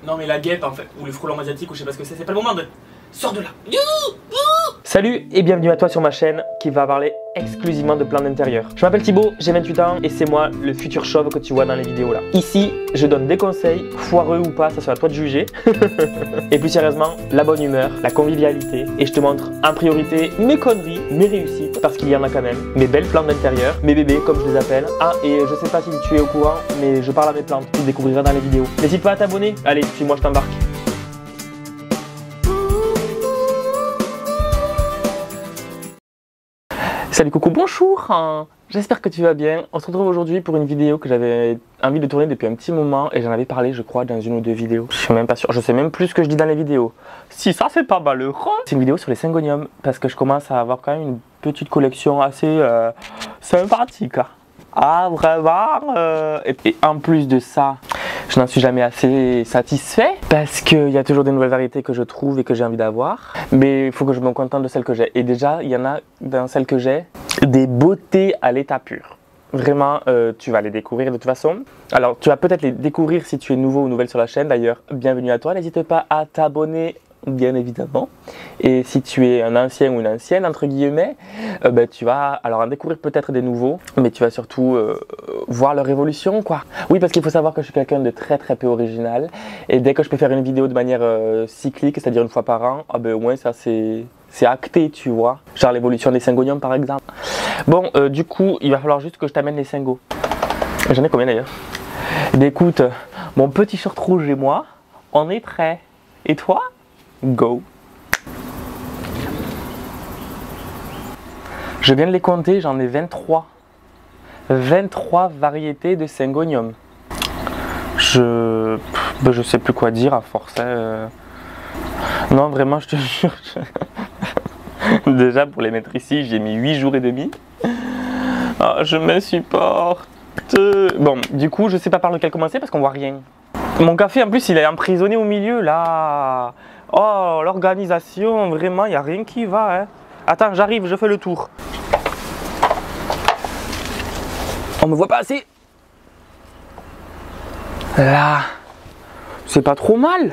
Non mais la guêpe en fait, ou le frelon asiatique ou je sais pas ce que c'est pas le moment de... Sors de là. Salut et bienvenue à toi sur ma chaîne qui va parler exclusivement de plans d'intérieur. Je m'appelle Thibaut, j'ai 28 ans et c'est moi le futur chauve que tu vois dans les vidéos là. Ici, je donne des conseils, foireux ou pas, ça sera à toi de juger. Et plus sérieusement, la bonne humeur, la convivialité et je te montre en priorité mes conneries, mes réussites, parce qu'il y en a quand même, mes belles plantes d'intérieur, mes bébés comme je les appelle. Ah et je sais pas si tu es au courant, mais je parle à mes plantes, tu le découvriras dans les vidéos. N'hésite pas à t'abonner, allez, suis-moi, je t'embarque. Salut coucou, bonjour, j'espère que tu vas bien. On se retrouve aujourd'hui pour une vidéo que j'avais envie de tourner depuis un petit moment et j'en avais parlé je crois dans une ou deux vidéos. Je suis même pas sûr, je sais même plus ce que je dis dans les vidéos. Si ça c'est pas malheureux. C'est une vidéo sur les syngoniums parce que je commence à avoir quand même une petite collection assez sympathique. Ah vraiment et en plus de ça, je n'en suis jamais assez satisfait parce qu'il y a toujours des nouvelles variétés que je trouve et que j'ai envie d'avoir. Mais il faut que je me contente de celles que j'ai. Et déjà, il y en a dans celles que j'ai des beautés à l'état pur. Vraiment, tu vas les découvrir de toute façon. Alors, tu vas peut-être les découvrir si tu es nouveau ou nouvelle sur la chaîne. D'ailleurs, bienvenue à toi. N'hésite pas à t'abonner, bien évidemment. Et si tu es un ancien ou une ancienne, entre guillemets, tu vas alors en découvrir peut-être des nouveaux, mais tu vas surtout voir leur évolution, quoi. Oui, parce qu'il faut savoir que je suis quelqu'un de très peu original. Et dès que je peux faire une vidéo de manière cyclique, c'est-à-dire une fois par an, au moins ça c'est acté, tu vois. Genre l'évolution des syngoniums par exemple. Bon, du coup, il va falloir juste que je t'amène les syngos. J'en ai combien d'ailleurs? Écoute, mon petit short rouge et moi, on est prêts. Et toi? Go! Je viens de les compter, j'en ai 23. 23 variétés de syngonium. Je sais plus quoi dire à force. Non, vraiment, je te jure. Déjà, pour les mettre ici, j'ai mis 8 jours et demi. Oh, je m'insupporte. Bon, du coup, je sais pas par lequel commencer parce qu'on voit rien. Mon café, en plus, il est emprisonné au milieu, là. Oh, l'organisation, vraiment, il n'y a rien qui va. Hein. Attends, j'arrive, je fais le tour. On me voit pas assez. Là, c'est pas trop mal. De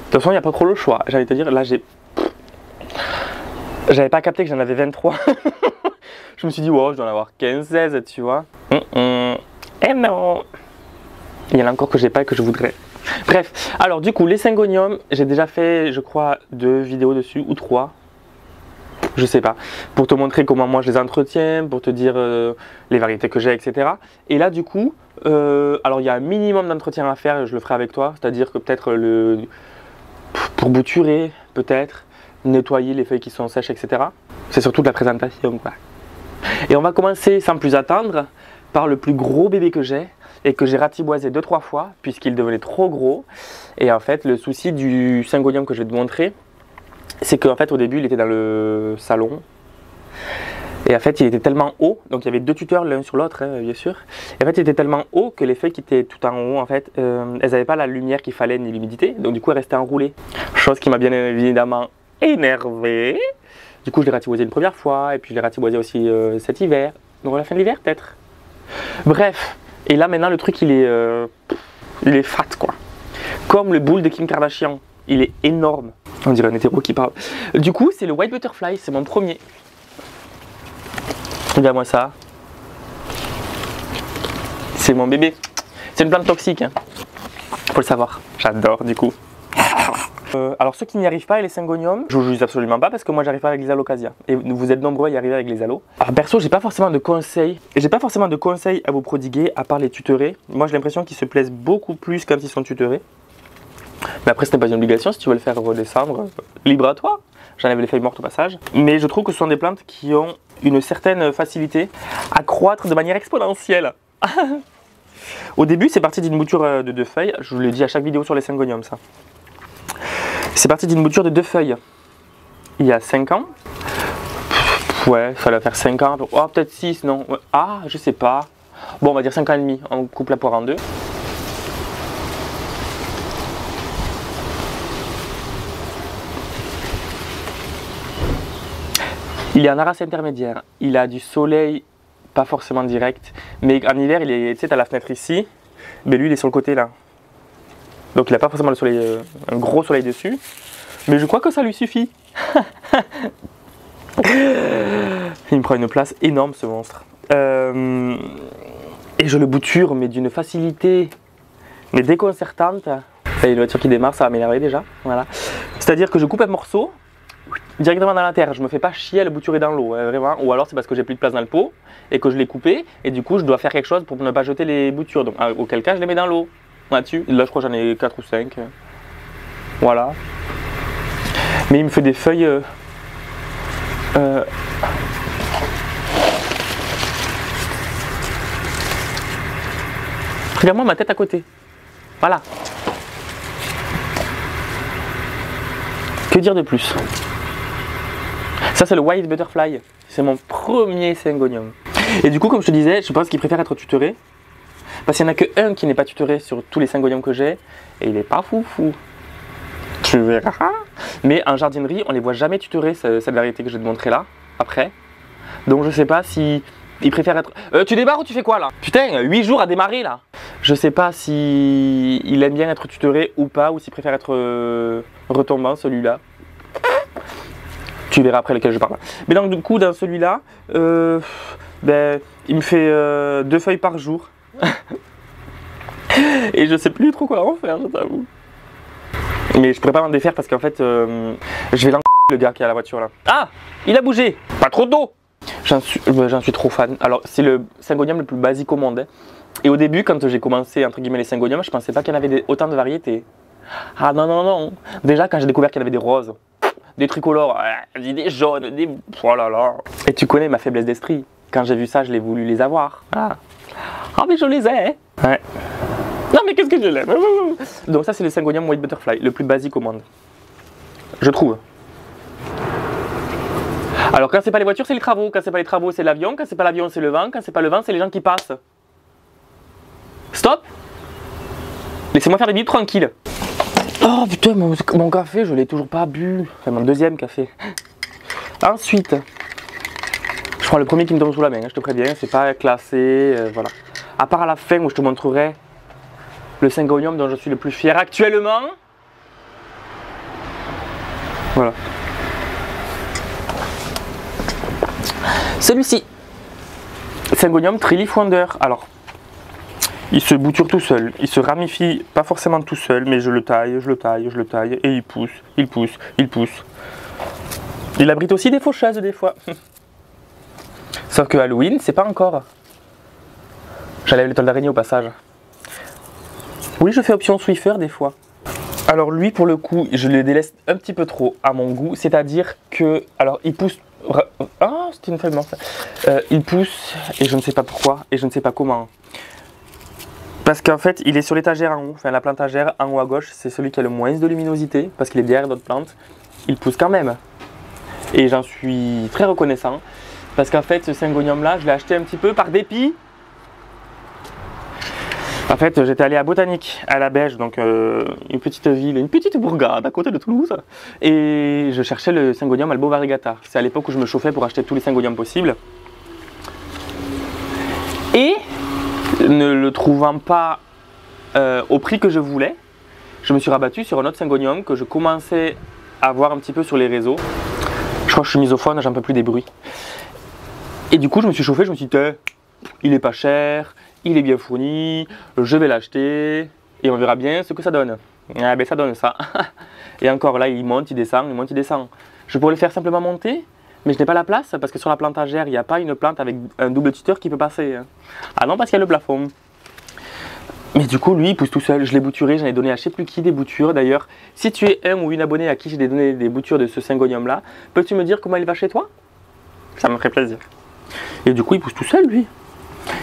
toute façon, il n'y a pas trop le choix. J'allais te dire, là, j'avais pas capté que j'en avais 23. Je me suis dit, wow, je dois en avoir 15-16, tu vois. Et non. Il y en a encore que j'ai pas et que je voudrais. Bref, alors du coup, les syngoniums, j'ai déjà fait, je crois, 2 vidéos dessus, ou 3. Je sais pas. Pour te montrer comment moi je les entretiens, pour te dire les variétés que j'ai, etc. Et là, du coup, alors il y a un minimum d'entretien à faire, je le ferai avec toi. C'est-à-dire que peut-être pour bouturer, peut-être, nettoyer les feuilles qui sont sèches, etc. C'est surtout de la présentation, quoi. Et on va commencer sans plus attendre par le plus gros bébé que j'ai et que j'ai ratiboisé 2-3 fois puisqu'il devenait trop gros. Et en fait, le souci du syngonium que je vais te montrer, c'est qu'en fait au début il était dans le salon et en fait il était tellement haut, donc il y avait 2 tuteurs l'un sur l'autre, hein, bien sûr. Et en fait il était tellement haut que les feuilles qui étaient tout en haut, en fait, elles n'avaient pas la lumière qu'il fallait ni l'humidité, donc du coup elles restaient enroulées. Chose qui m'a bien évidemment énervé. Du coup je l'ai ratiboisé une première fois et puis je l'ai ratiboisé aussi cet hiver, donc à la fin de l'hiver peut-être. Bref, et là maintenant le truc il est fat quoi. Comme le boule de Kim Kardashian, il est énorme. On dirait un hétéro qui parle. Du coup, c'est le White Butterfly, c'est mon premier. Regarde-moi ça. C'est mon bébé. C'est une plante toxique, hein. Faut le savoir. J'adore, du coup. Alors, ceux qui n'y arrivent pas, les syngoniums, je vous juge absolument pas parce que moi, j'arrive pas avec les alocasia. Et vous êtes nombreux à y arriver avec les alos. Alors, perso, j'ai pas forcément de conseils. Et j'ai pas forcément de conseils à vous prodiguer à part les tutorés. Moi, j'ai l'impression qu'ils se plaisent beaucoup plus quand ils sont tutorés. Mais après, ce n'est pas une obligation, si tu veux le faire redescendre, libre à toi. J'enlève les feuilles mortes au passage. Mais je trouve que ce sont des plantes qui ont une certaine facilité à croître de manière exponentielle. Au début, c'est parti d'une bouture de 2 feuilles. Je vous le dis à chaque vidéo sur les syngoniums, ça. C'est parti d'une bouture de 2 feuilles. Il y a 5 ans. Ouais, il fallait faire 5 ans. Oh, peut-être 6, non. Ah, je sais pas. Bon, on va dire 5 ans et demi. On coupe la poire en 2. Il est en arace intermédiaire, il a du soleil, pas forcément direct, mais en hiver, il est, tu sais, t'as la fenêtre ici, mais lui il est sur le côté là. Donc il n'a pas forcément le soleil, un gros soleil dessus. Mais je crois que ça lui suffit. Il me prend une place énorme ce monstre. Et je le bouture mais d'une facilité mais déconcertante. Il y a une voiture qui démarre, ça va m'énerver déjà. Voilà. C'est-à-dire que je coupe un morceau directement dans la terre. Je me fais pas chier à le bouturer dans l'eau, hein, vraiment. Ou alors c'est parce que j'ai plus de place dans le pot et que je l'ai coupé et du coup je dois faire quelque chose pour ne pas jeter les boutures. Donc auquel cas je les mets dans l'eau. Là-dessus, là je crois que j'en ai 4 ou 5. Voilà. Mais il me fait des feuilles. Regarde-moi ma tête à côté. Voilà. Que dire de plus? Ça c'est le White Butterfly. C'est mon premier syngonium. Et du coup comme je te disais, je pense qu'il préfère être tutoré. Parce qu'il n'y en a qu'un qui n'est pas tutoré sur tous les syngoniums que j'ai. Et il est pas foufou. Tu verras. Mais en jardinerie, on les voit jamais tutorés, cette variété que je vais te montrer là, après. Donc je sais pas si il préfère être... tu démarres ou tu fais quoi là? Putain, 8 jours à démarrer là. Je sais pas si il aime bien être tutoré ou pas, ou s'il préfère être retombant celui-là. Tu verras après lequel je parle. Mais donc du coup dans celui-là, ben, il me fait 2 feuilles par jour. Et je sais plus trop quoi en faire, je t'avoue. Mais je pourrais pas m'en défaire parce qu'en fait, je vais le gars qui est à la voiture là. Ah, il a bougé. Pas trop d'eau. J'en suis trop fan. Alors c'est le syngonium le plus basique au monde. Hein. Et au début, quand j'ai commencé entre guillemets les syngoniums, je pensais pas qu'il y en avait autant de variétés. Ah non non non. Déjà quand j'ai découvert qu'il y en avait des roses, des tricolores, des jaunes, des... Oh là là. Et tu connais ma faiblesse d'esprit. Quand j'ai vu ça, je l'ai voulu les avoir. Ah mais je les ai. Hein. Ouais. Non mais qu'est-ce que je l'aime. Donc ça c'est le syngonium White Butterfly, le plus basique au monde. Je trouve. Alors quand c'est pas les voitures, c'est les travaux. Quand c'est pas les travaux, c'est l'avion. Quand c'est pas l'avion, c'est le vent. Quand c'est pas le vent, c'est les gens qui passent. Stop. Laissez-moi faire des minutes tranquilles. Oh putain, mon café, je l'ai toujours pas bu. Enfin, mon deuxième café. Ensuite, je prends le premier qui me tombe sous la main, hein, je te préviens, c'est pas classé, voilà. À part à la fin où je te montrerai le syngonium dont je suis le plus fier actuellement. Voilà. Celui-ci, syngonium Three-Leaf Wonder. Alors, il se bouture tout seul, il se ramifie pas forcément tout seul, mais je le taille, et il pousse, il pousse, il pousse. Il abrite aussi des faucheuses des fois. Sauf que Halloween, c'est pas encore. J'enlève les toiles d'araignée au passage. Oui, je fais option Swiffer des fois. Alors lui, pour le coup, je le délaisse un petit peu trop à mon goût, c'est-à-dire que, alors il pousse... Ah, c'était une feuille morte. Il pousse, et je ne sais pas pourquoi, et je ne sais pas comment. Parce qu'en fait, il est sur l'étagère en haut, enfin la plantagère en haut à gauche, c'est celui qui a le moins de luminosité, parce qu'il est derrière d'autres plantes. Il pousse quand même. Et j'en suis très reconnaissant, parce qu'en fait, ce syngonium-là, je l'ai acheté un petit peu par dépit. En fait, j'étais allé à Botanique, à la Beige, donc une petite ville, une petite bourgade à côté de Toulouse. Et je cherchais le syngonium Albo variegata. C'est à l'époque où je me chauffais pour acheter tous les syngoniums possibles. Et ne le trouvant pas au prix que je voulais, je me suis rabattu sur un autre syngonium que je commençais à voir un petit peu sur les réseaux. Je crois que je suis misophone, j'en peux plus des bruits. Et du coup, je me suis chauffé, je me suis dit, il est pas cher, il est bien fourni, je vais l'acheter et on verra bien ce que ça donne. Ah ben ça donne ça. Et encore là, il monte, il descend, il monte, il descend. Je pourrais le faire simplement monter, mais je n'ai pas la place parce que sur la plantagère, il n'y a pas une plante avec un double tuteur qui peut passer. Ah non, parce qu'il y a le plafond. Mais du coup, lui, il pousse tout seul. Je l'ai bouturé, j'en ai donné à je sais plus qui des boutures. D'ailleurs, si tu es un ou une abonnée à qui j'ai donné des boutures de ce syngonium-là, peux-tu me dire comment il va chez toi? Ça me ferait plaisir. Et du coup, il pousse tout seul, lui.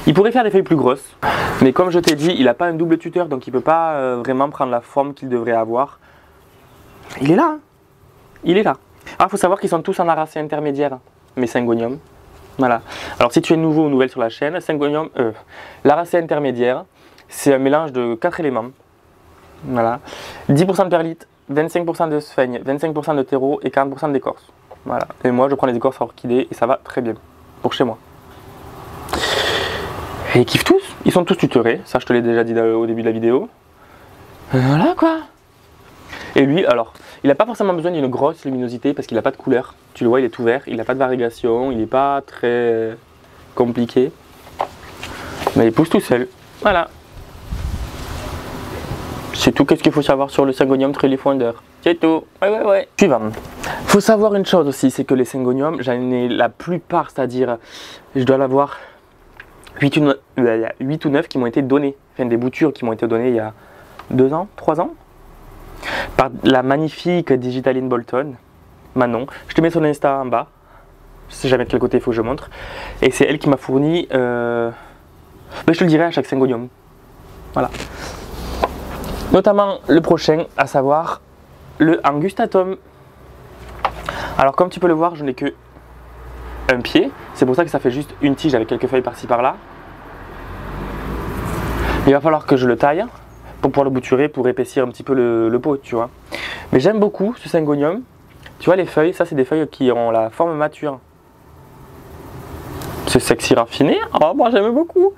Il pourrait faire des feuilles plus grosses, mais comme je t'ai dit, il n'a pas un double tuteur, donc il ne peut pas vraiment prendre la forme qu'il devrait avoir. Il est là, hein. Il est là. Alors il faut savoir qu'ils sont tous en aracée intermédiaire, mes syngoniums. Voilà. Alors si tu es nouveau ou nouvelle sur la chaîne, l'aracée intermédiaire, c'est un mélange de 4 éléments. Voilà. 10% de perlite, 25% de sphaigne, 25% de terreau et 40% d'écorce. Voilà. Et moi je prends les écorces à orchidée et ça va très bien pour chez moi. Et ils kiffent tous, ils sont tous tutorés, ça je te l'ai déjà dit au début de la vidéo. Voilà quoi. Et lui, alors, il n'a pas forcément besoin d'une grosse luminosité parce qu'il n'a pas de couleur. Tu le vois, il est tout vert, il n'a pas de variegation, il n'est pas très compliqué. Mais il pousse tout seul. Voilà. C'est tout, qu'est-ce qu'il faut savoir sur le Syngonium Trellis Wonder. C'est tout. Ouais. Suivant. Faut savoir une chose aussi, c'est que les Syngonium, j'en ai la plupart, c'est-à-dire, je dois l'avoir 8 ou 9 qui m'ont été donnés. Enfin, des boutures qui m'ont été données il y a 2 ans, 3 ans. Par la magnifique Digitaline Bolton, Manon. Je te mets son Insta en bas. Je sais jamais de quel côté il faut que je montre. Et c'est elle qui m'a fourni. Je te le dirai à chaque Syngonium. Voilà. Notamment le prochain, à savoir le Angustatum. Alors comme tu peux le voir, je n'ai que un pied. C'est pour ça que ça fait juste une tige avec quelques feuilles par-ci par-là. Il va falloir que je le taille pour pouvoir le bouturer, pour épaissir un petit peu le pot, tu vois. Mais j'aime beaucoup ce Syngonium. Tu vois les feuilles, ça c'est des feuilles qui ont la forme mature. C'est sexy raffiné, oh, moi j'aime beaucoup.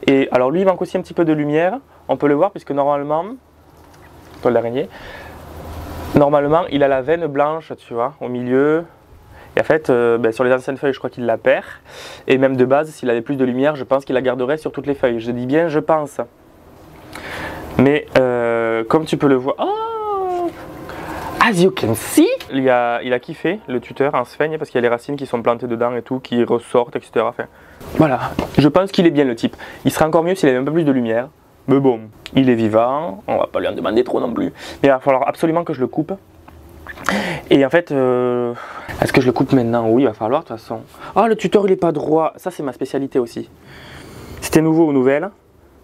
Et alors lui il manque aussi un petit peu de lumière. On peut le voir puisque normalement, toile d'araignée, normalement il a la veine blanche, tu vois, au milieu. Et en fait, sur les anciennes feuilles, je crois qu'il la perd. Et même de base, s'il avait plus de lumière, je pense qu'il la garderait sur toutes les feuilles. Je dis bien, je pense. Mais comme tu peux le voir, oh, as you can see, il a kiffé le tuteur en sphaigne parce qu'il y a les racines qui sont plantées dedans et tout, qui ressortent, etc. Enfin, voilà, je pense qu'il est bien le type. Il serait encore mieux s'il avait un peu plus de lumière. Mais bon, il est vivant, on va pas lui en demander trop non plus. Mais il va falloir absolument que je le coupe. Et en fait, est-ce que je le coupe maintenant? Oui, il va falloir de toute façon. Ah, le tuteur il est pas droit, ça c'est ma spécialité aussi. Si t'es nouveau ou nouvelle,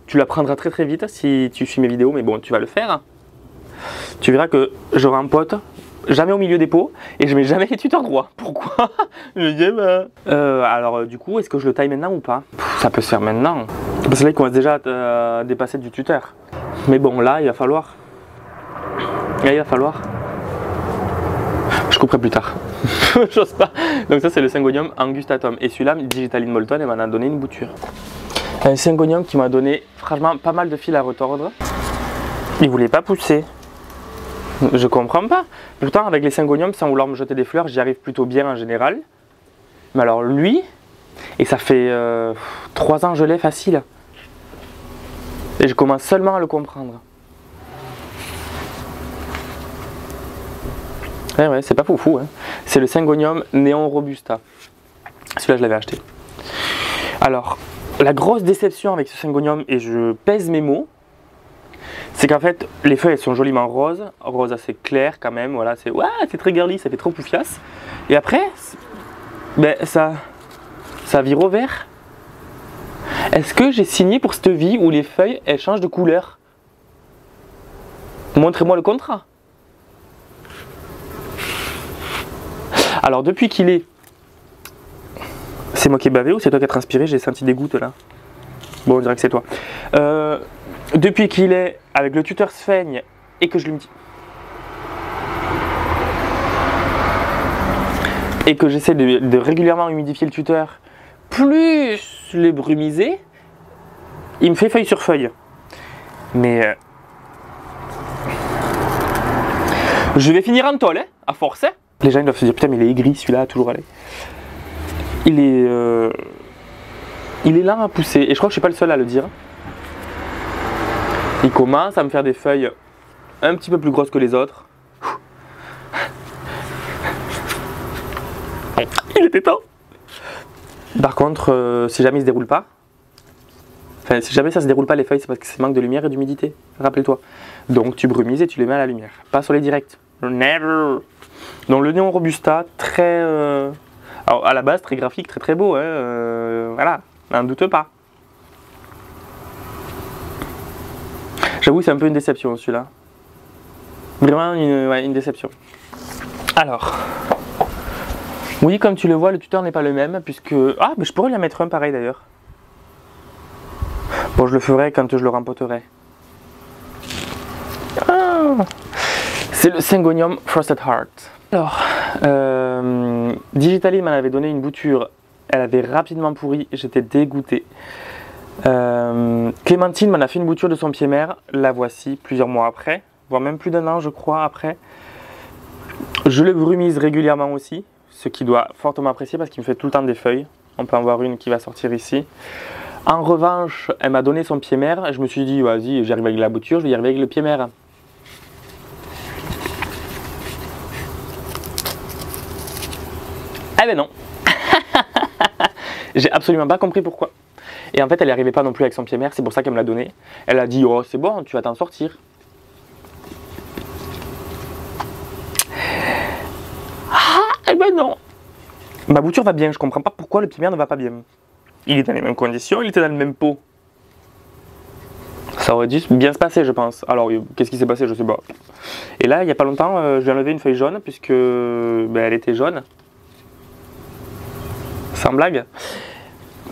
tu l'apprendras très très vite si tu suis mes vidéos, mais bon, tu vas le faire. Tu verras que je rempote jamais au milieu des pots et je mets jamais les tuteurs droits. Pourquoi? Je dis, alors du coup, est-ce que je le taille maintenant ou pas? Ça peut se faire maintenant. Parce que là, il commence déjà à dépasser du tuteur. Mais bon, là, il va falloir. Là, il va falloir. Je couperai plus tard. J'ose pas. Donc ça, c'est le Syngonium Angustatum. Et celui-là, Digitaline Bolton, elle m'en a donné une bouture. Un Syngonium qui m'a donné franchement pas mal de fil à retordre. Il voulait pas pousser. Je comprends pas. Pourtant, avec les Syngonium, sans vouloir me jeter des fleurs, j'y arrive plutôt bien en général. Mais alors lui, et ça fait 3 ans que je l'ai facile. Et je commence seulement à le comprendre. Ouais, c'est pas foufou. Hein. C'est le Syngonium Neon Robusta. Celui-là, je l'avais acheté. Alors, la grosse déception avec ce Syngonium, et je pèse mes mots, c'est qu'en fait, les feuilles elles sont joliment roses, rose assez clair quand même, voilà, c'est très girly, ça fait trop poufiasse. Et après, ça vire au vert. Est-ce que j'ai signé pour cette vie où les feuilles elles changent de couleur? Montrez-moi le contrat. Alors depuis qu'il est... C'est moi qui ai bavé ou c'est toi qui as transpiré? J'ai senti des gouttes là. Bon, on dirait que c'est toi. Depuis qu'il est avec le tuteur sphaigne et que je lui dis... Et que j'essaie de régulièrement humidifier le tuteur, plus les brumiser, il me fait feuille sur feuille. Mais... je vais finir en tôle, hein, à force. Hein. Les gens ils doivent se dire, putain mais il est aigri celui-là, toujours aller. Il est lent à pousser, et je crois que je suis pas le seul à le dire. Il commence à me faire des feuilles un petit peu plus grosses que les autres. Il était temps. Par contre, si jamais il se déroule pas, enfin si jamais ça se déroule pas les feuilles, c'est parce que c'est manque de lumière et d'humidité, rappelle-toi. Donc tu brumises et tu les mets à la lumière, pas sur les directs. Never. Donc le Neon Robusta, très... alors à la base très graphique, très très beau, hein, voilà, n'en doute pas. J'avoue c'est un peu une déception celui-là. Vraiment une déception. Alors, oui comme tu le vois le tuteur n'est pas le même puisque... Ah mais je pourrais lui en mettre un pareil d'ailleurs. Bon je le ferai quand je le rempoterai. Ah, c'est le Syngonium Frosted Heart. Alors, Digitaline m'en avait donné une bouture, elle avait rapidement pourri, j'étais dégoûté. Clémentine m'en a fait une bouture de son pied mère, la voici plusieurs mois après, voire même plus d'un an je crois après. Je le brumise régulièrement aussi, ce qui doit fortement apprécier parce qu'il me fait tout le temps des feuilles. On peut en voir une qui va sortir ici. En revanche, elle m'a donné son pied mère et je me suis dit, vas-y, j'arrive avec la bouture, je vais y arriver avec le pied mère. Eh ben non. J'ai absolument pas compris pourquoi. Et en fait, elle n'y arrivait pas non plus avec son pied mère, c'est pour ça qu'elle me l'a donné. Elle a dit, oh c'est bon, tu vas t'en sortir. Ah, eh ben non. Ma bouture va bien, je comprends pas pourquoi le pied mère ne va pas bien. Il est dans les mêmes conditions, il était dans le même pot. Ça aurait dû bien se passer, je pense. Alors, qu'est-ce qui s'est passé, je sais pas. Et là, il n'y a pas longtemps, je lui ai enlevé une feuille jaune, puisque elle était jaune. Sans blague.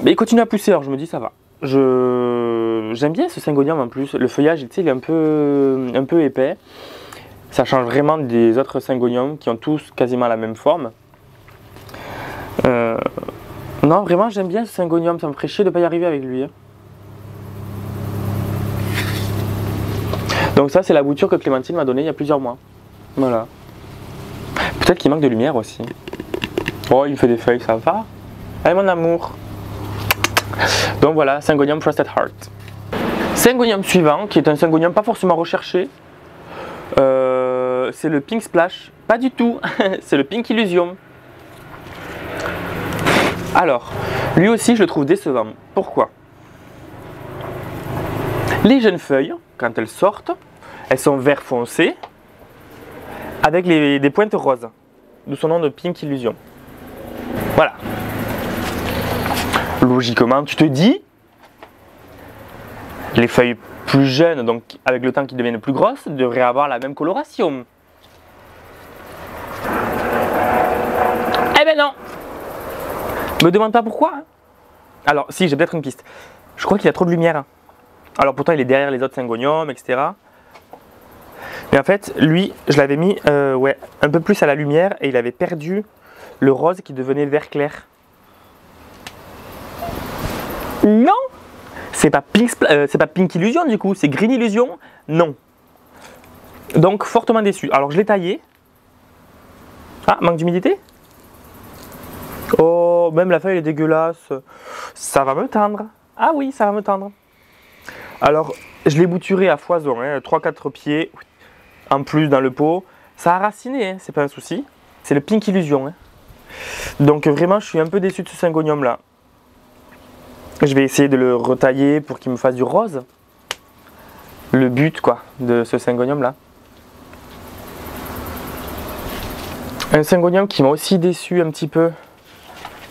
Mais il continue à pousser, alors je me dis, ça va. J'aime bien ce syngonium en plus. Le feuillage, tu sais, il est un peu épais. Ça change vraiment des autres syngoniums qui ont tous quasiment la même forme. Non, vraiment, j'aime bien ce syngonium. Ça me ferait chier de ne pas y arriver avec lui. Donc ça, c'est la bouture que Clémentine m'a donnée il y a plusieurs mois. Voilà. Peut-être qu'il manque de lumière aussi. Oh, il me fait des feuilles, ça va. Allez, mon amour. Donc voilà, Syngonium Frosted Heart. Syngonium suivant, qui est un syngonium pas forcément recherché. C'est le Pink Splash. Pas du tout. C'est le Pink Illusion. Alors, lui aussi, je le trouve décevant. Pourquoi? Les jeunes feuilles, quand elles sortent, elles sont vert foncé avec des pointes roses, d'où son nom de Pink Illusion. Voilà. Logiquement, tu te dis, les feuilles plus jeunes, donc avec le temps qui deviennent plus grosses, devraient avoir la même coloration. Eh ben non. Me demande pas pourquoi. Hein. Alors, si, j'ai peut-être une piste. Je crois qu'il y a trop de lumière. Alors pourtant il est derrière les autres syngoniums, etc. Mais en fait, lui, je l'avais mis un peu plus à la lumière et il avait perdu le rose qui devenait vert clair. Non, c'est pas Pink Illusion du coup, c'est Green Illusion. Non. Donc fortement déçu. Alors je l'ai taillé. Ah, manque d'humidité. Oh, même la feuille est dégueulasse. Ça va me tendre. Ah oui, ça va me tendre. Alors, je l'ai bouturé à foison, hein, 3-4 pieds en plus dans le pot. Ça a raciné, hein, c'est pas un souci. C'est le Pink Illusion. Hein. Donc vraiment, je suis un peu déçu de ce syngonium là. Je vais essayer de le retailler pour qu'il me fasse du rose. Le but quoi de ce syngonium là. Un syngonium qui m'a aussi déçu un petit peu.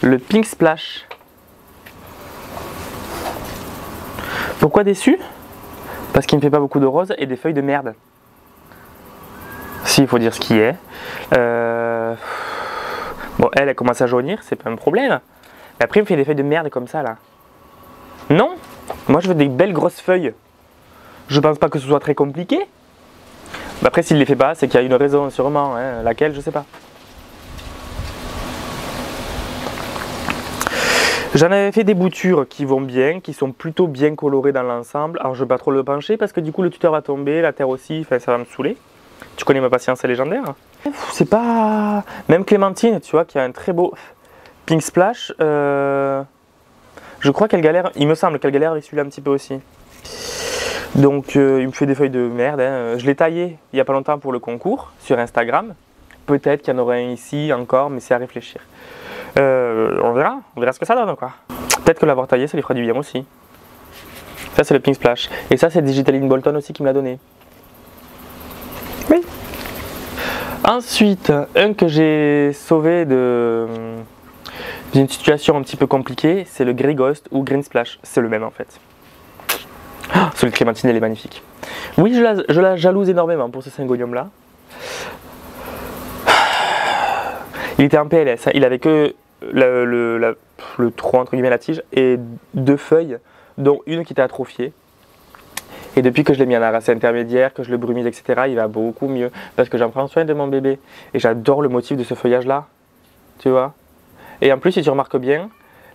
Le Pink Splash. Pourquoi déçu? Parce qu'il ne me fait pas beaucoup de roses et des feuilles de merde. Si, il faut dire ce qui est. Bon, elle commence à jaunir, c'est pas un problème. Mais après, il me fait des feuilles de merde comme ça, là. Non, moi je veux des belles grosses feuilles. Je pense pas que ce soit très compliqué. Mais après, s'il ne les fait pas, c'est qu'il y a une raison, sûrement. Hein, laquelle, je sais pas. J'en avais fait des boutures qui vont bien, qui sont plutôt bien colorées dans l'ensemble. Alors je ne vais pas trop le pencher parce que du coup le tuteur va tomber, la terre aussi, enfin ça va me saouler. Tu connais ma patience légendaire. C'est pas... Même Clémentine, tu vois, qui a un très beau Pink Splash. Je crois qu'elle galère, il me semble qu'elle galère avec celui-là un petit peu aussi. Donc il me fait des feuilles de merde. Hein. Je l'ai taillé il n'y a pas longtemps pour le concours sur Instagram. Peut-être qu'il y en aurait un ici encore, mais c'est à réfléchir. On verra ce que ça donne quoi. Peut-être que l'avoir taillé ça lui fera du bien aussi. Ça c'est le Pink Splash. Et ça c'est Digitaline Bolton aussi qui me l'a donné. Oui. Ensuite, un que j'ai sauvé d'une situation un petit peu compliquée, c'est le Grey Ghost ou Green Splash. C'est le même en fait. Oh, celui de Clémentine elle est magnifique. Oui, je la jalouse énormément pour ce syngonium là. Il était en PLS, hein. Il avait que le tronc, entre guillemets, la tige, et 2 feuilles, dont une qui était atrophiée. Et depuis que je l'ai mis en arracé intermédiaire, que je le brumise, etc., il va beaucoup mieux. Parce que j'en prends soin de mon bébé. Et j'adore le motif de ce feuillage-là. Tu vois? Et en plus, si tu remarques bien,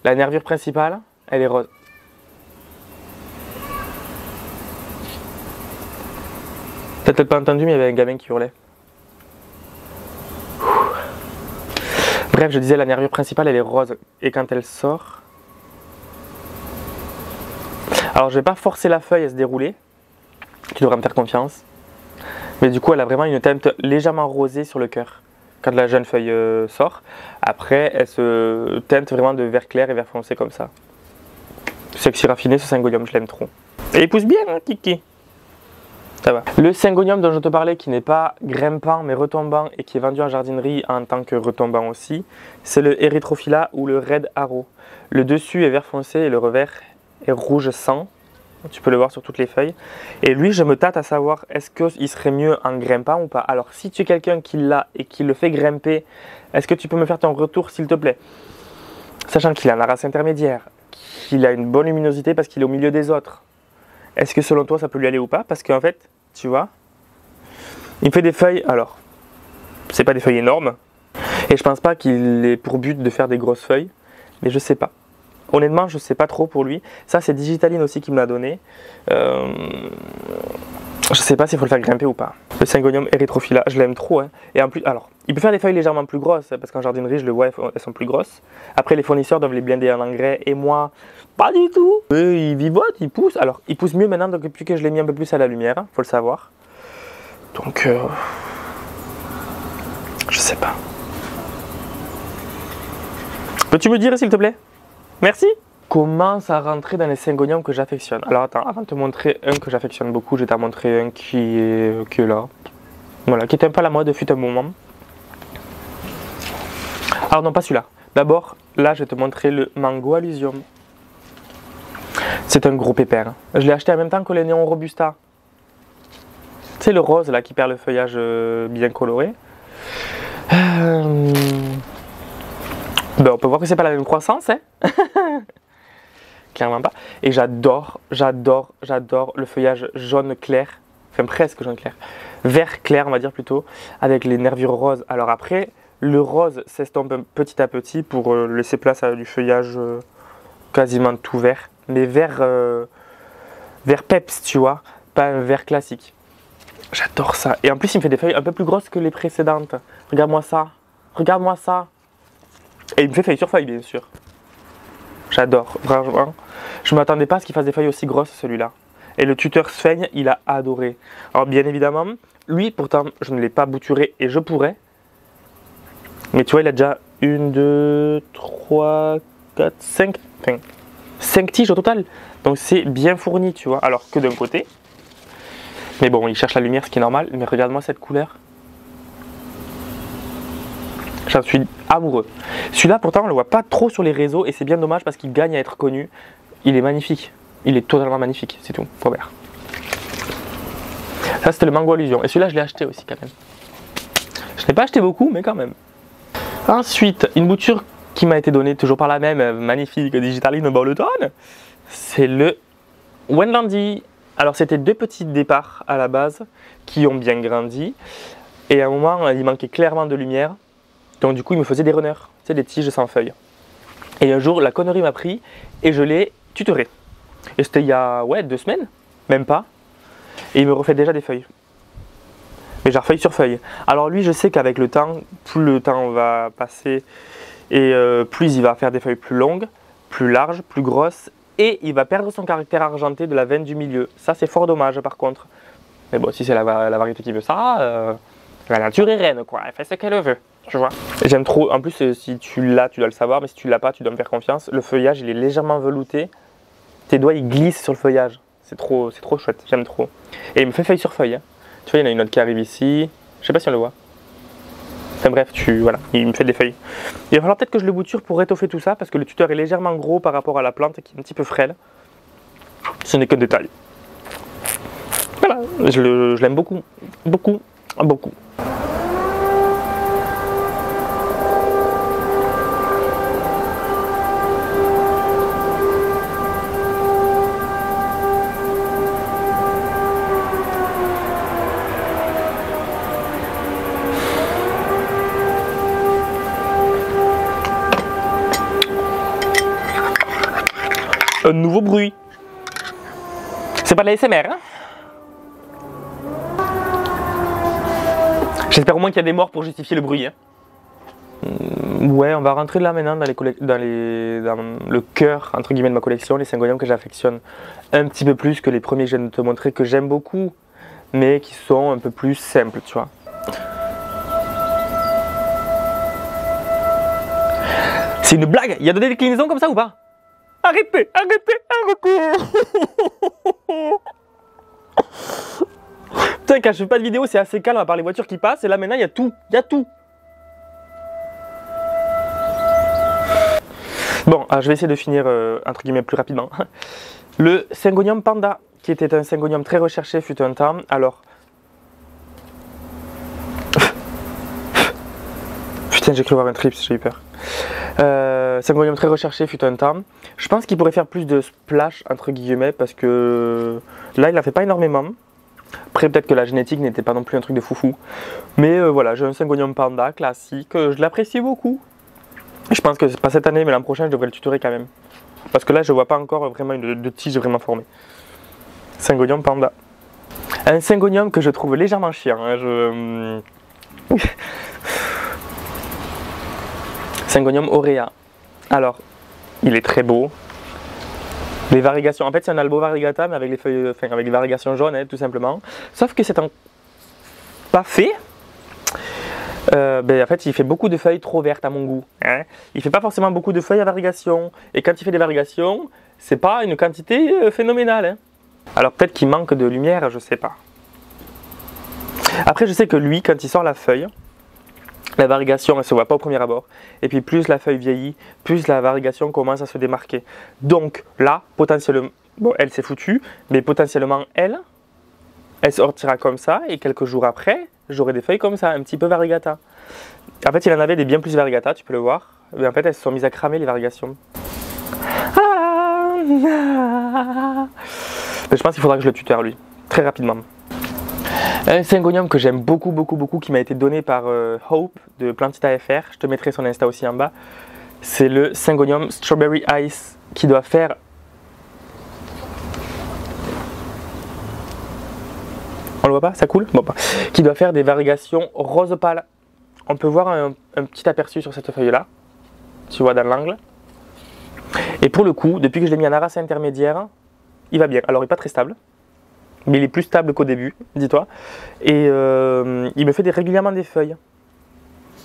la nervure principale, elle est rose. T'as peut-être pas entendu, mais il y avait un gamin qui hurlait. Bref, je disais, la nervure principale, elle est rose. Et quand elle sort... Alors, je vais pas forcer la feuille à se dérouler. Tu devras me faire confiance. Mais du coup, elle a vraiment une teinte légèrement rosée sur le cœur. Quand la jeune feuille sort. Après, elle se teinte vraiment de vert clair et vert foncé comme ça. Sexy raffiné, ce syngonium, je l'aime trop. Et il pousse bien, hein, Kiki. Ça va. Le syngonium dont je te parlais, qui n'est pas grimpant mais retombant et qui est vendu en jardinerie en tant que retombant aussi, c'est le Erythrophila ou le Red Arrow. Le dessus est vert foncé et le revers est rouge sang. Tu peux le voir sur toutes les feuilles. Et lui, je me tâte à savoir est-ce qu'il serait mieux en grimpant ou pas. Alors, si tu es quelqu'un qui l'a et qui le fait grimper, est-ce que tu peux me faire ton retour s'il te plaît? Sachant qu'il a la race intermédiaire, qu'il a une bonne luminosité parce qu'il est au milieu des autres. Est-ce que selon toi ça peut lui aller ou pas? Parce qu'en fait, tu vois, il me fait des feuilles, alors, c'est pas des feuilles énormes, et je pense pas qu'il ait pour but de faire des grosses feuilles, mais je sais pas. Honnêtement, je sais pas trop pour lui. Ça, c'est Digitaline aussi qui me l'a donné. Je sais pas s'il faut le faire grimper ou pas. Le Syngonium Erythrophila, je l'aime trop. Hein. Et en plus, alors, il peut faire des feuilles légèrement plus grosses, parce qu'en jardinerie, je le vois, elles sont plus grosses. Après, les fournisseurs doivent les blinder en engrais, et moi, pas du tout. Il vivote, il pousse. Alors, il pousse mieux maintenant depuis que je l'ai mis un peu plus à la lumière, hein, faut le savoir. Donc, je sais pas. Peux-tu me dire, s'il te plaît? Merci. Commence à rentrer dans les syngoniums que j'affectionne. Alors attends, avant de te montrer un que j'affectionne beaucoup, je vais t'en montrer un qui est là. Voilà, qui était un peu à la mode fut un moment. Alors non, pas celui-là. D'abord, là, je vais te montrer le Mango Allusium. C'est un gros pépère. Je l'ai acheté en même temps que les Néon Robusta. C'est le rose là qui perd le feuillage bien coloré. Ben, on peut voir que c'est pas la même croissance, hein. Clairement pas. Et j'adore le feuillage jaune clair, enfin presque jaune clair, vert clair on va dire plutôt, avec les nervures roses. Alors après, le rose s'estompe petit à petit pour laisser place à du feuillage quasiment tout vert, mais vert peps, tu vois, pas un vert classique. J'adore ça. Et en plus, il me fait des feuilles un peu plus grosses que les précédentes. Regarde-moi ça, regarde-moi ça. Et il me fait feuille sur feuille, bien sûr. J'adore, vraiment. Je ne m'attendais pas à ce qu'il fasse des feuilles aussi grosses, celui-là. Et le tuteur Sven, il a adoré. Alors, bien évidemment, lui, pourtant, je ne l'ai pas bouturé et je pourrais. Mais tu vois, il a déjà 1, 2, 3, 4, 5. Enfin, 5 tiges au total. Donc, c'est bien fourni, tu vois. Alors que d'un côté. Mais bon, il cherche la lumière, ce qui est normal. Mais regarde-moi cette couleur. J'en suis amoureux. Celui-là, pourtant, on ne le voit pas trop sur les réseaux et c'est bien dommage parce qu'il gagne à être connu. Il est magnifique. Il est totalement magnifique, c'est tout. Faut voir. Ça, c'était le Mango Allusion. Et celui-là, je l'ai acheté aussi quand même. Je ne l'ai pas acheté beaucoup, mais quand même. Ensuite, une bouture qui m'a été donnée toujours par la même magnifique Digitaline Bowleton. C'est le Wendlandy. Alors, c'était 2 petits départs à la base qui ont bien grandi. Et à un moment, il manquait clairement de lumière. Donc du coup, il me faisait des runners, tu sais, des tiges sans feuilles. Et un jour, la connerie m'a pris et je l'ai tutoré. Et c'était il y a, 2 semaines, même pas. Et il me refait déjà des feuilles. Mais genre feuille sur feuille. Alors lui, je sais qu'avec le temps, plus le temps va passer et plus il va faire des feuilles plus longues, plus larges, plus grosses. Et il va perdre son caractère argenté de la veine du milieu. Ça, c'est fort dommage par contre. Mais bon, si c'est la variété qui veut ça, la nature est reine, quoi. Elle fait ce qu'elle veut. Tu vois. J'aime trop, en plus si tu l'as, tu dois le savoir, mais si tu l'as pas, tu dois me faire confiance. Le feuillage, il est légèrement velouté. Tes doigts, ils glissent sur le feuillage. C'est trop chouette, j'aime trop. Et il me fait feuille sur feuille. Hein. Tu vois, il y en a une autre qui arrive ici. Je sais pas si on le voit. Enfin bref, voilà, il me fait des feuilles. Il va falloir peut-être que je le bouture pour étoffer tout ça, parce que le tuteur est légèrement gros par rapport à la plante, qui est un petit peu frêle. Ce n'est qu'un détail. Voilà, je l'aime beaucoup. Beaucoup, beaucoup. Un nouveau bruit. C'est pas de la SMR, hein? J'espère au moins qu'il y a des morts pour justifier le bruit. Hein. Ouais, on va rentrer là maintenant dans le cœur entre guillemets de ma collection, les syngoniums que j'affectionne un petit peu plus que les premiers que je viens de te montrer, que j'aime beaucoup, mais qui sont un peu plus simples, tu vois. C'est une blague. Il y a des déclinaisons comme ça ou pas? Arrêtez, arrêtez, arrêtez. Putain, quand je fais pas de vidéo, c'est assez calme à part les voitures qui passent. Et là maintenant, il y a tout, il y a tout. Bon, je vais essayer de finir entre guillemets plus rapidement. Le Syngonium Panda, qui était un syngonium très recherché fut un temps. Alors, putain, j'ai cru voir un trips, j'ai eu peur. Syngonium très recherché fut un temps. Je pense qu'il pourrait faire plus de splash entre guillemets parce que là il en fait pas énormément. Après peut-être que la génétique n'était pas non plus un truc de foufou. Mais voilà, j'ai un Syngonium Panda classique, je l'apprécie beaucoup. Je pense que c'est pas cette année mais l'an prochain je devrais le tutorer quand même. Parce que là je vois pas encore vraiment de tige vraiment formée. Syngonium Panda. Un Syngonium que je trouve légèrement chiant. Hein, Syngonium Aurea. Alors, il est très beau. Les variegations, en fait c'est un albo variegata mais avec les feuilles, enfin avec les variegations jaunes hein, tout simplement. Sauf que c'est un pas fait. En fait il fait beaucoup de feuilles trop vertes à mon goût. Hein. Il fait pas forcément beaucoup de feuilles à variegation. Et quand il fait des varigations, c'est pas une quantité phénoménale. Hein. Alors peut-être qu'il manque de lumière, je sais pas. Après je sais que lui, quand il sort la feuille, la variegation elle se voit pas au premier abord. Et puis plus la feuille vieillit, plus la variegation commence à se démarquer. Donc là, potentiellement, bon elle s'est foutue, mais potentiellement elle sortira comme ça et quelques jours après, j'aurai des feuilles comme ça, un petit peu variegata. En fait il en avait des bien plus variegata, tu peux le voir. Mais en fait elles se sont mises à cramer les variegations. Mais je pense qu'il faudra que je le tuteur lui, très rapidement. Un Syngonium que j'aime beaucoup, qui m'a été donné par Hope de Plantita FR, je te mettrai son Insta aussi en bas. C'est le Syngonium Strawberry Ice qui doit faire... On le voit pas? Ça coule? Bon, pas. Qui doit faire des varigations rose pâle. On peut voir un petit aperçu sur cette feuille là, tu vois dans l'angle. Et pour le coup, depuis que je l'ai mis en arace intermédiaire, il va bien. Alors il n'est pas très stable. Mais il est plus stable qu'au début, dis-toi. Et il me fait régulièrement des feuilles.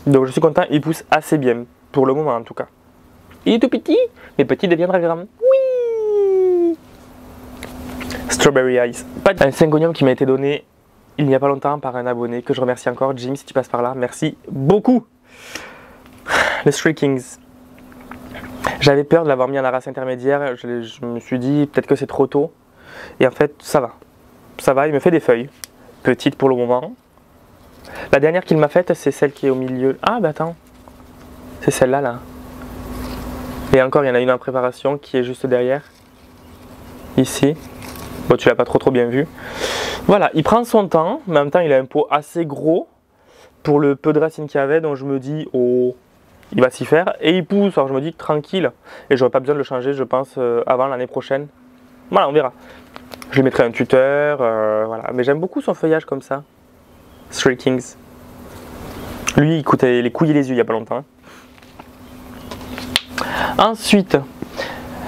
Donc je suis content, il pousse assez bien, pour le moment en tout cas. Il est tout petit, mais petit deviendra grand. Oui. Strawberry Ice. Un Syngonium qui m'a été donné il n'y a pas longtemps par un abonné, que je remercie encore, Jim, si tu passes par là. Merci beaucoup. Le Stray Kings. J'avais peur de l'avoir mis en arace intermédiaire, je me suis dit peut-être que c'est trop tôt. Et en fait, ça va. Ça va, il me fait des feuilles. Petites pour le moment. La dernière qu'il m'a faite, c'est celle qui est au milieu. Ah, bah attends. C'est celle-là, là. Et encore, il y en a une en préparation qui est juste derrière. Ici. Bon, tu l'as pas trop bien vu. Voilà, il prend son temps. Mais en même temps, il a un pot assez gros pour le peu de racines qu'il y avait. Donc je me dis, oh, il va s'y faire. Et il pousse. Alors je me dis, tranquille. Et j'aurais pas besoin de le changer, je pense, avant l'année prochaine. Voilà, on verra. Je lui mettrai un tuteur, voilà. Mais j'aime beaucoup son feuillage comme ça. Stray Kings. Lui, il coûtait les couilles et les yeux il n'y a pas longtemps. Ensuite,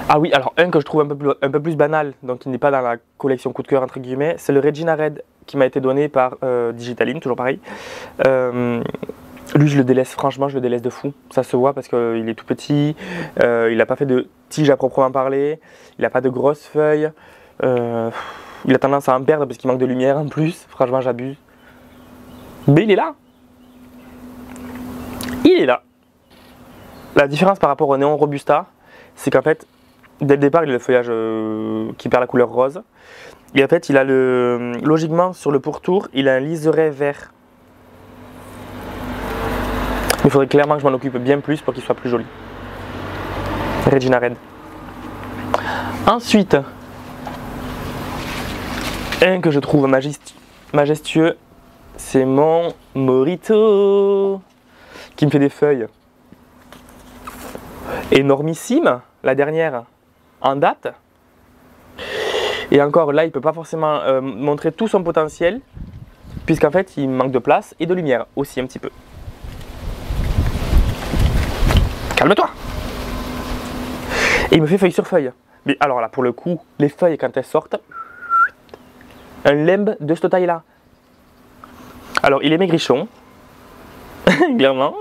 ah oui, alors un que je trouve un peu plus banal, donc il n'est pas dans la collection coup de cœur entre guillemets, c'est le Regina Red qui m'a été donné par Digitaline, toujours pareil. Lui, je le délaisse, franchement, je le délaisse de fou. Ça se voit parce qu'il est tout petit, il n'a pas fait de tige à proprement parler, il n'a pas de grosses feuilles. Il a tendance à en perdre parce qu'il manque de lumière en plus. Franchement, j'abuse. Mais il est là. Il est là. La différence par rapport au Néon Robusta, c'est qu'en fait, dès le départ, il a le feuillage qui perd la couleur rose. Et en fait, il a logiquement, sur le pourtour, il a un liseré vert. Il faudrait clairement que je m'en occupe bien plus pour qu'il soit plus joli. Regina Red. Ensuite, un que je trouve majestueux, c'est mon Morito, qui me fait des feuilles énormissimes, la dernière en date. Et encore là, il ne peut pas forcément montrer tout son potentiel, puisqu'en fait il manque de place et de lumière aussi un petit peu. Calme-toi. Et il me fait feuille sur feuille. Mais alors là, pour le coup, les feuilles quand elles sortent, un limbe de cette taille-là. Alors il est maigrichon, clairement.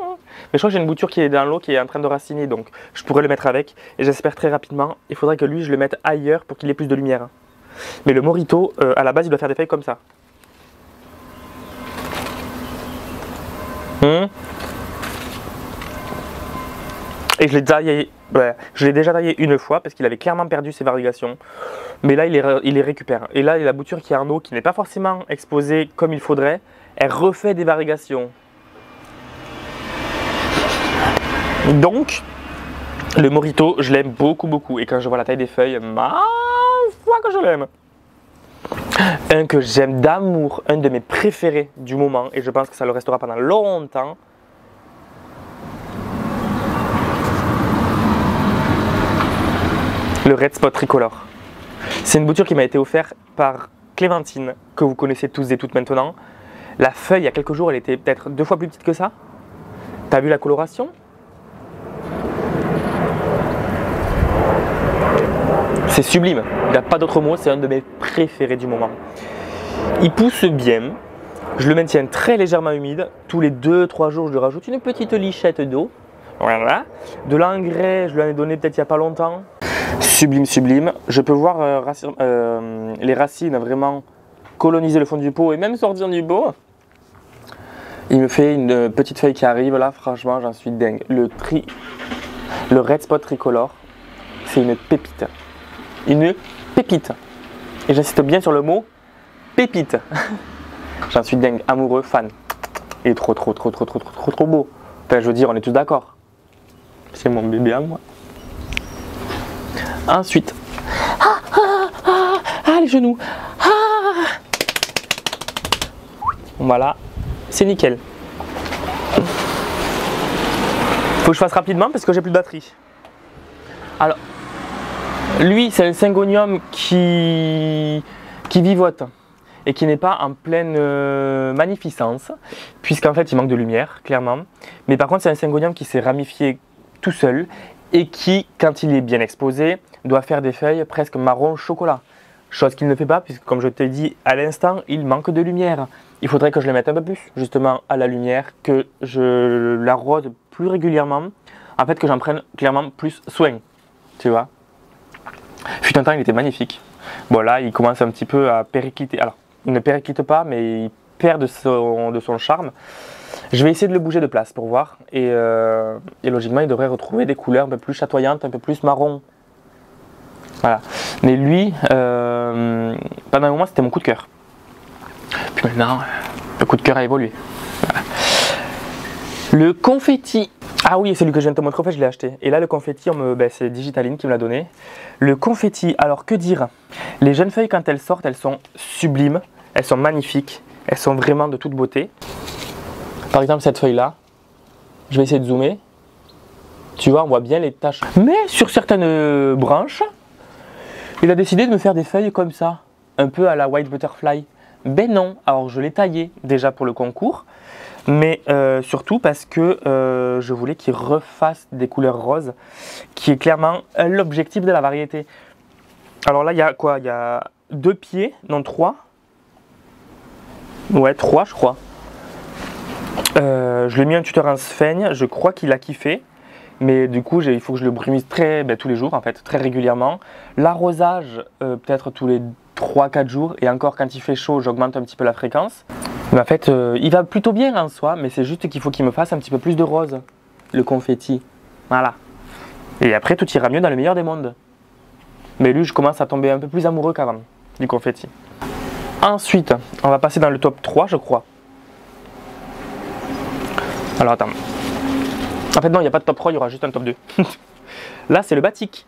Mais je crois que j'ai une bouture qui est dans l'eau qui est en train de raciner, donc je pourrais le mettre avec. Et j'espère très rapidement, il faudrait que lui je le mette ailleurs pour qu'il ait plus de lumière. Mais le Morito, à la base, il doit faire des feuilles comme ça. Et je l'ai taillé, je l'ai déjà taillé une fois parce qu'il avait clairement perdu ses variegations. Mais là, il les récupère. Et là, la bouture qui est en eau, qui n'est pas forcément exposée comme il faudrait, elle refait des variegations. Donc, le Morito, je l'aime beaucoup, beaucoup. Et quand je vois la taille des feuilles, ma foi que je l'aime. Un que j'aime d'amour, un de mes préférés du moment, et je pense que ça le restera pendant longtemps. Le Red Spot Tricolore. C'est une bouture qui m'a été offerte par Clémentine, que vous connaissez tous et toutes maintenant. La feuille, il y a quelques jours, elle était peut-être 2 fois plus petite que ça. T'as vu la coloration? C'est sublime, il n'y a pas d'autre mot, c'est un de mes préférés du moment. Il pousse bien, je le maintiens très légèrement humide. Tous les 2-3 jours, je lui rajoute une petite lichette d'eau. Voilà. De l'engrais, je lui en ai donné peut-être il n'y a pas longtemps. Sublime, sublime. Je peux voir les racines vraiment coloniser le fond du pot et même sortir du pot. Il me fait une petite feuille qui arrive là, franchement, j'en suis dingue. Le Red Spot Tricolore, c'est une pépite. Une pépite. Et j'insiste bien sur le mot pépite. J'en suis dingue, amoureux, fan. Il est trop beau. Enfin, je veux dire, on est tous d'accord. C'est mon bébé à moi. Ensuite, les genoux. Voilà, c'est nickel. Faut que je fasse rapidement parce que j'ai plus de batterie. Alors, lui, c'est un syngonium qui vivote et qui n'est pas en pleine magnificence, puisqu'en fait il manque de lumière, clairement. Mais par contre, c'est un syngonium qui s'est ramifié tout seul et qui, quand il est bien exposé, doit faire des feuilles presque marron chocolat. Chose qu'il ne fait pas, puisque comme je t'ai dit à l'instant, il manque de lumière. Il faudrait que je le mette un peu plus, justement, à la lumière, que je l'arrose plus régulièrement, en fait que j'en prenne clairement plus soin, tu vois. Fut un temps, il était magnifique. Bon là, il commence un petit peu à péricliter. Alors, il ne périclite pas, mais il perd de son charme. Je vais essayer de le bouger de place pour voir. Et logiquement, il devrait retrouver des couleurs un peu plus chatoyantes, un peu plus marron. Voilà. Mais lui, pendant un moment, c'était mon coup de cœur. Puis maintenant, le coup de cœur a évolué. Voilà. Le confetti. Ah oui, celui que je viens de te montrer, en fait, je l'ai acheté. Et là, le confetti, c'est Digitaline qui me l'a donné. Le confetti, alors que dire? Les jeunes feuilles, quand elles sortent, elles sont sublimes. Elles sont magnifiques. Elles sont vraiment de toute beauté. Par exemple, cette feuille-là, je vais essayer de zoomer. Tu vois, on voit bien les taches. Mais sur certaines branches, il a décidé de me faire des feuilles comme ça. Un peu à la White Butterfly. Ben non, alors je l'ai taillé déjà pour le concours. Mais surtout parce que je voulais qu'il refasse des couleurs roses, qui est clairement l'objectif de la variété. Alors là, il y a quoi? Il y a 2 pieds, non 3. Ouais, 3 je crois. Je l'ai mis un tuteur en sphaigne, je crois qu'il a kiffé. Mais du coup, il faut que je le brumise tous les jours, en fait, très régulièrement. L'arrosage, peut-être tous les 3-4 jours. Et encore, quand il fait chaud, j'augmente un petit peu la fréquence. Mais en fait, il va plutôt bien en soi, mais c'est juste qu'il faut qu'il me fasse un petit peu plus de rose, le confetti. Voilà. Et après, tout ira mieux dans le meilleur des mondes. Mais lui, je commence à tomber un peu plus amoureux qu'avant, du confetti. Ensuite, on va passer dans le top 3, je crois. Alors, attends. En fait, non, il n'y a pas de top 3, il y aura juste un top 2. Là, c'est le batik,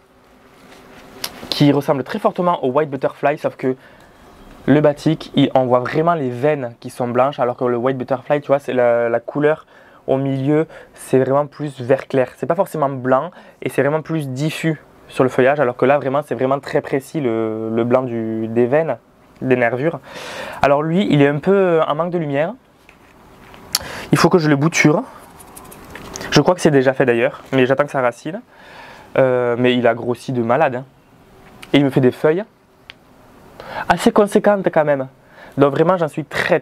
qui ressemble très fortement au White Butterfly, sauf que le batik, on voit vraiment les veines qui sont blanches, alors que le White Butterfly, tu vois, c'est la couleur au milieu, c'est vraiment plus vert clair. C'est pas forcément blanc et c'est vraiment plus diffus sur le feuillage, alors que là, vraiment, c'est vraiment très précis le blanc des veines. des nervures. Alors lui, il est un peu en manque de lumière. Il faut que je le bouture. Je crois que c'est déjà fait d'ailleurs, mais j'attends que ça racine. Mais il a grossi de malade. Hein. Et il me fait des feuilles assez conséquentes quand même. Donc vraiment, j'en suis très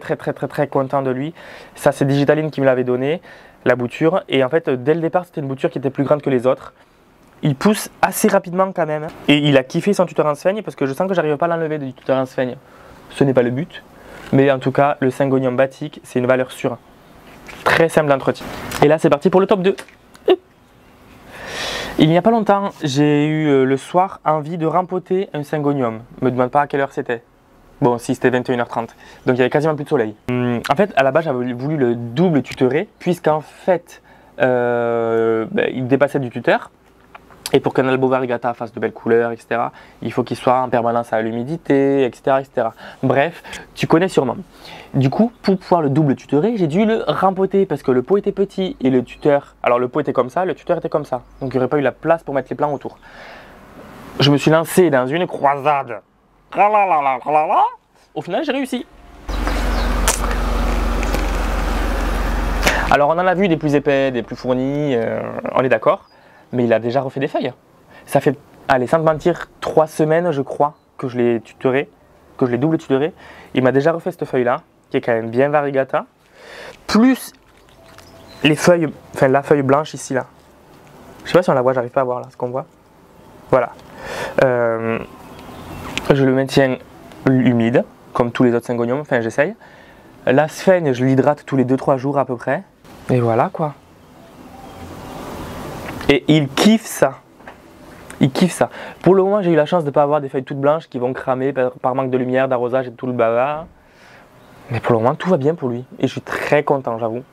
content de lui. Ça, c'est Digitaline qui me l'avait donné, la bouture. Et en fait, dès le départ, c'était une bouture qui était plus grande que les autres. Il pousse assez rapidement quand même. Et il a kiffé son tuteur en sphaigne parce que je sens que j'arrive pas à l'enlever du tuteur en sphaigne. Ce n'est pas le but. Mais en tout cas, le syngonium batik, c'est une valeur sûre. Très simple d'entretien. Et là, c'est parti pour le top 2. Il n'y a pas longtemps, j'ai eu le soir envie de rempoter un syngonium. Me demande pas à quelle heure c'était. Bon, si c'était 21h30. Donc il y avait quasiment plus de soleil. En fait, à la base, j'avais voulu le double tutorer, puisqu'en fait, il dépassait du tuteur. Et pour qu'un Albo Variegata fasse de belles couleurs, etc., il faut qu'il soit en permanence à l'humidité, etc., etc. Bref, tu connais sûrement. Du coup, pour pouvoir le double tutorer, j'ai dû le rempoter parce que le pot était petit et le tuteur... Alors le pot était comme ça, le tuteur était comme ça. Donc il n'y aurait pas eu la place pour mettre les plans autour. Je me suis lancé dans une croisade. Au final, j'ai réussi. Alors on en a vu des plus épais, des plus fournis, on est d'accord. Mais il a déjà refait des feuilles. Ça fait, allez, sans te mentir, 3 semaines, je crois, que je l'ai tutoré, que je l'ai double tutoré. Il m'a déjà refait cette feuille-là, qui est quand même bien variegata. Plus les feuilles, enfin la feuille blanche ici, là. Je sais pas si on la voit, j'arrive pas à voir là, ce qu'on voit. Voilà. Je le maintiens humide, comme tous les autres syngoniums, enfin j'essaye. La sphaigne, je l'hydrate tous les 2-3 jours à peu près. Et voilà quoi. Et il kiffe ça. Il kiffe ça. Pour le moment, j'ai eu la chance de ne pas avoir des feuilles toutes blanches qui vont cramer par manque de lumière, d'arrosage et tout le bavard. Mais pour le moment, tout va bien pour lui. Et je suis très content, j'avoue.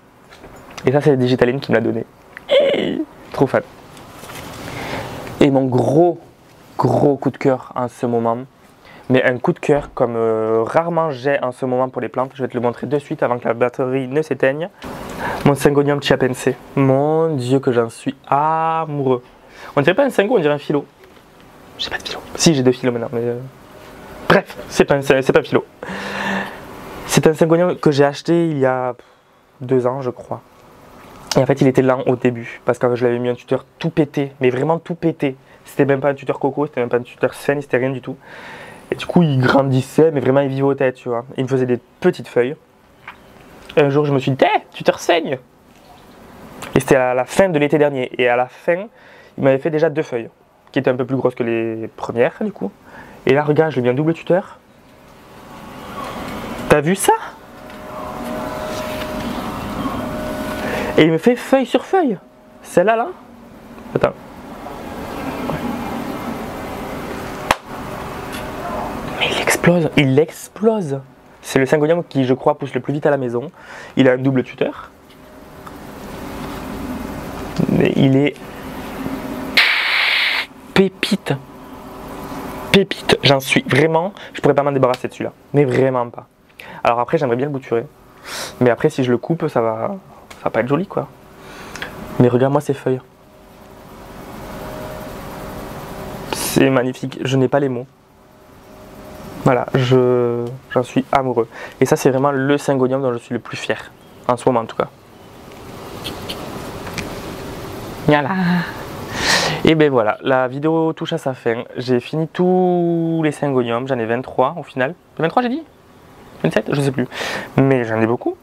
Et ça, c'est Digitaline qui me l'a donné. Trop fan. Et mon gros coup de cœur en ce moment, mais un coup de cœur comme rarement j'ai en ce moment pour les plantes, je vais te le montrer de suite avant que la batterie ne s'éteigne. Mon syngonium chiapense. Mon Dieu que j'en suis amoureux. On dirait pas un syngo, on dirait un philo. J'ai pas de philo. Si, j'ai 2 philo maintenant, mais bref, c'est pas un philo. C'est un syngonium que j'ai acheté il y a 2 ans, je crois. Et en fait, il était lent au début parce que je l'avais mis un tuteur tout pété, mais vraiment tout pété. C'était même pas un tuteur coco, c'était même pas un tuteur sphène, c'était rien du tout. Et du coup, il grandissait, mais vraiment, il vivotait, tu vois. Il me faisait des petites feuilles. Et un jour, je me suis dit, tuteur sphaigne. Et c'était à la fin de l'été dernier. Et à la fin, il m'avait fait déjà 2 feuilles, qui étaient un peu plus grosses que les premières, du coup. Et là, regarde, je lui ai mis un double tuteur. T'as vu ça? Et il me fait feuille sur feuille. Celle-là, là. Attends. Mais il explose. Il explose. C'est le syngonium qui, je crois, pousse le plus vite à la maison. Il a un double tuteur. Mais il est pépite. Pépite. J'en suis vraiment... Je pourrais pas m'en débarrasser de celui-là. Mais vraiment pas. Alors après, j'aimerais bien le bouturer. Mais après, si je le coupe, ça va pas être joli, quoi. Mais regarde-moi ces feuilles. C'est magnifique. Je n'ai pas les mots. Voilà, j'en suis amoureux. Et ça, c'est vraiment le syngonium dont je suis le plus fier. En ce moment, en tout cas. Voilà. Et ben voilà, la vidéo touche à sa fin. J'ai fini tous les syngoniums. J'en ai 23 au final. 23, j'ai dit 27, je sais plus. Mais j'en ai beaucoup.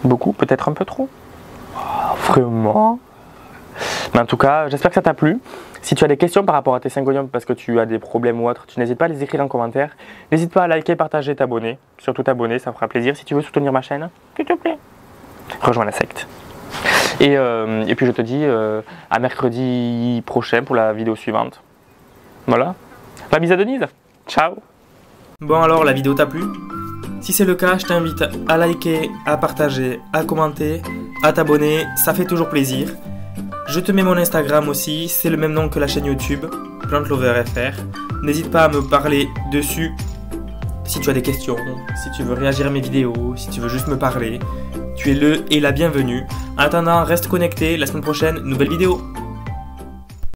Beaucoup, peut-être un peu trop. Oh, vraiment. Mais en tout cas, j'espère que ça t'a plu. Si tu as des questions par rapport à tes syngoniums parce que tu as des problèmes ou autre, tu n'hésites pas à les écrire en commentaire. N'hésite pas à liker, partager, t'abonner. Surtout t'abonner, ça me fera plaisir. Si tu veux soutenir ma chaîne, s'il te plaît, rejoins la secte. Et puis je te dis à mercredi prochain pour la vidéo suivante. Voilà. La bise à Denise. Ciao. Bon alors, la vidéo t'a plu? Si c'est le cas, je t'invite à liker, à partager, à commenter, à t'abonner, ça fait toujours plaisir. Je te mets mon Instagram aussi, c'est le même nom que la chaîne YouTube, PlantLoverFR. N'hésite pas à me parler dessus si tu as des questions, si tu veux réagir à mes vidéos, si tu veux juste me parler. Tu es le et la bienvenue. En attendant, reste connecté, la semaine prochaine, nouvelle vidéo.